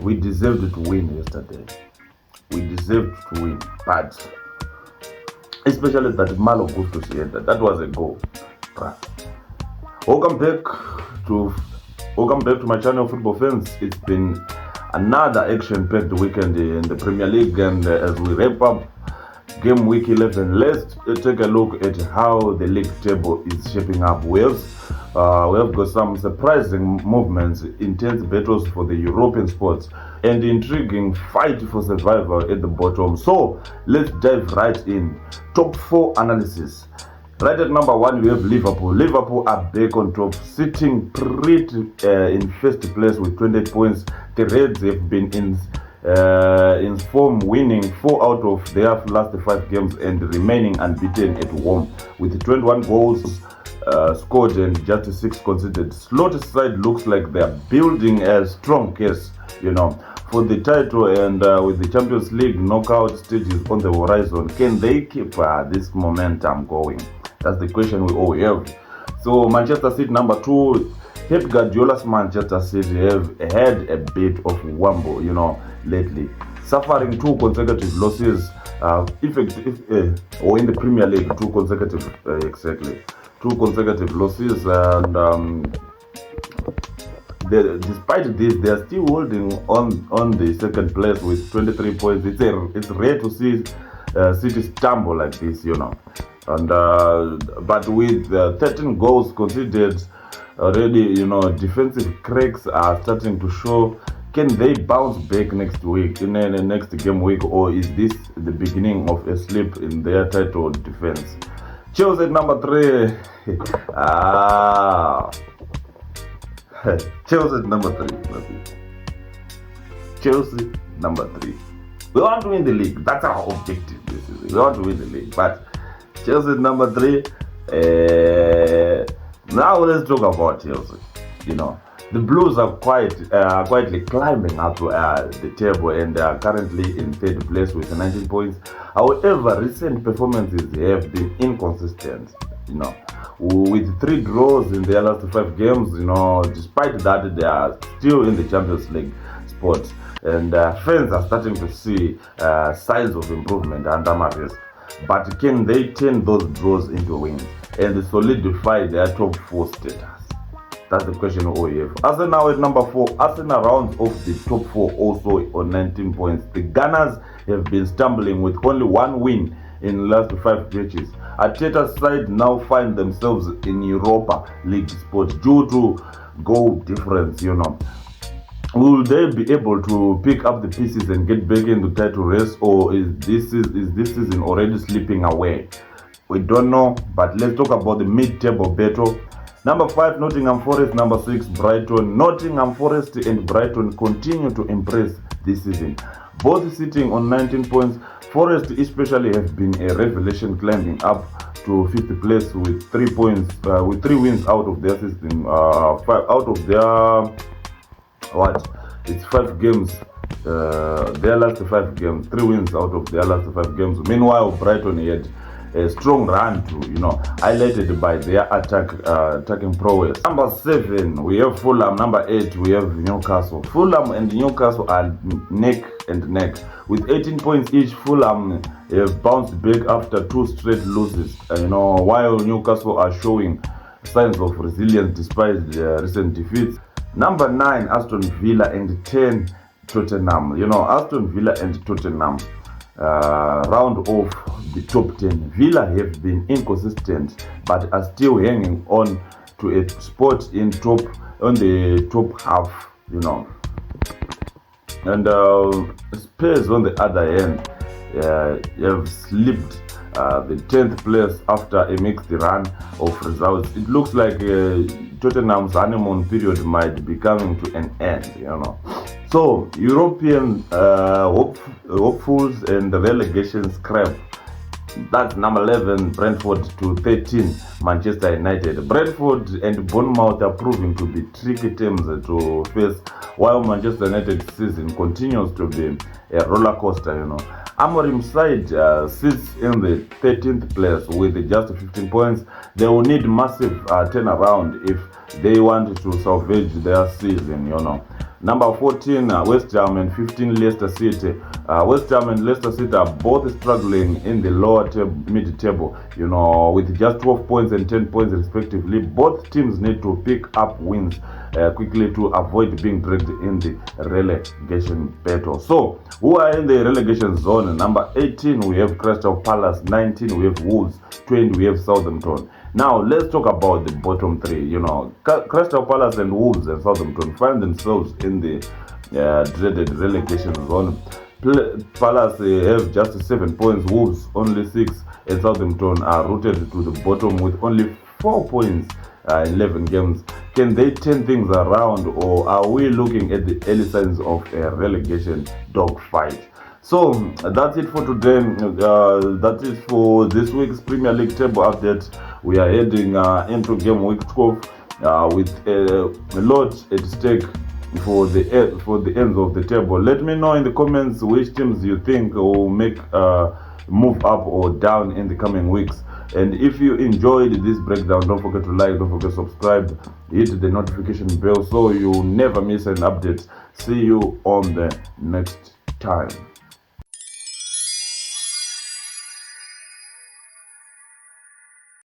we deserved to win yesterday. We deserved to win, but especially that Malo Gustos entered, that was a goal. Welcome back to my channel, football fans. It's been another action-packed weekend in the Premier League, and as we wrap up game week 11, let's take a look at how the league table is shaping up. We have got some surprising movements, intense battles for the European spots, and intriguing fight for survival at the bottom. So let's dive right in. Top 4 analysis. Right at number 1, we have Liverpool. Liverpool are back on top, sitting pretty in first place with 28 points. The Reds have been in form, winning 4 out of their last 5 games and remaining unbeaten at home with 21 goals scored and just 6 conceded. Slaughter's side looks like they are building a strong case, for the title, and with the Champions League knockout stages on the horizon. Can they keep this momentum going? That's the question we all have. So Manchester City, number 2, Pep Guardiola's Manchester City have had a bit of wumble, lately, suffering 2 consecutive losses. Or in the Premier League, 2 consecutive losses, and despite this, they are still holding on the second place with 23 points. It's rare to see City stumble like this, and but with 13 goals conceded already, defensive cracks are starting to show. Can they bounce back next week, in the next game week, or is this the beginning of a slip in their title defense? Chelsea at number 3. Chelsea at number 3. Chelsea number 3. We want to win the league. That's our objective. We want to win the league. But Chelsea at number 3. Now let's talk about Chelsea. The Blues are quietly climbing up the table and are currently in 3rd place with 19 points. However, recent performances have been inconsistent, with 3 draws in their last 5 games. Despite that, they are still in the Champions League spot, and fans are starting to see signs of improvement under Maris. But can they turn those draws into wins and solidify their top 4 status? That's the question we have. Arsenal at number 4. Arsenal rounds off the top 4 also on 19 points. The Gunners have been stumbling with only 1 win in the last 5 matches. Arteta's side now find themselves in Europa League spot due to goal difference. Will they be able to pick up the pieces and get back into title race, or is this season already slipping away? We don't know, but let's talk about the mid-table battle. Number 5, Nottingham Forest. Number 6, Brighton. Nottingham Forest and Brighton continue to impress this season, both sitting on 19 points. Forest especially have been a revelation, climbing up to 5th place with 3 points, with 3 wins out of their system. 5 out of their It's 5 games. Their last 5 games, 3 wins out of their last 5 games. Meanwhile, Brighton had a strong run too, highlighted by their attacking prowess. Number 7, we have Fulham. Number 8, we have Newcastle. Fulham and Newcastle are neck and neck with 18 points each. Fulham have bounced back after 2 straight losses, while Newcastle are showing signs of resilience despite their recent defeats. Number 9, Aston Villa, and 10, Tottenham. Aston Villa and Tottenham round off the top 10. Villa have been inconsistent but are still hanging on to a spot on the top half, and Spurs on the other hand have slipped the 10th place after a mixed run of results. It looks like Tottenham's honeymoon period might be coming to an end, So, European hopefuls and the relegation scrap. That's number 11, Brentford, to 13, Manchester United. Brentford and Bournemouth are proving to be tricky teams to face, while Manchester United's season continues to be a roller coaster, Amorim's side sits in the 13th place with just 15 points. They will need massive turnaround if they want to salvage their season, Number 14, West Ham, and 15, Leicester City. West Ham and Leicester City are both struggling in the lower mid-table, with just 12 points and 10 points respectively. Both teams need to pick up wins quickly to avoid being dragged in the relegation battle. So, who are in the relegation zone? Number 18, we have Crystal Palace. 19, we have Wolves. 20, we have Southampton. Now, let's talk about the bottom three. Crystal Palace and Wolves and Southampton find themselves in the dreaded relegation zone. Palace have just 7 points, Wolves only 6, and Southampton are rooted to the bottom with only 4 points in 11 games. Can they turn things around, or are we looking at the early signs of a relegation dogfight? So that's it for today. That is for this week's Premier League table update. We are heading into game week 12 with a lot at stake for the ends of the table. Let me know in the comments which teams you think will make move up or down in the coming weeks. And if you enjoyed this breakdown, don't forget to like, don't forget to subscribe, hit the notification bell so you never miss an update. See you on the next time.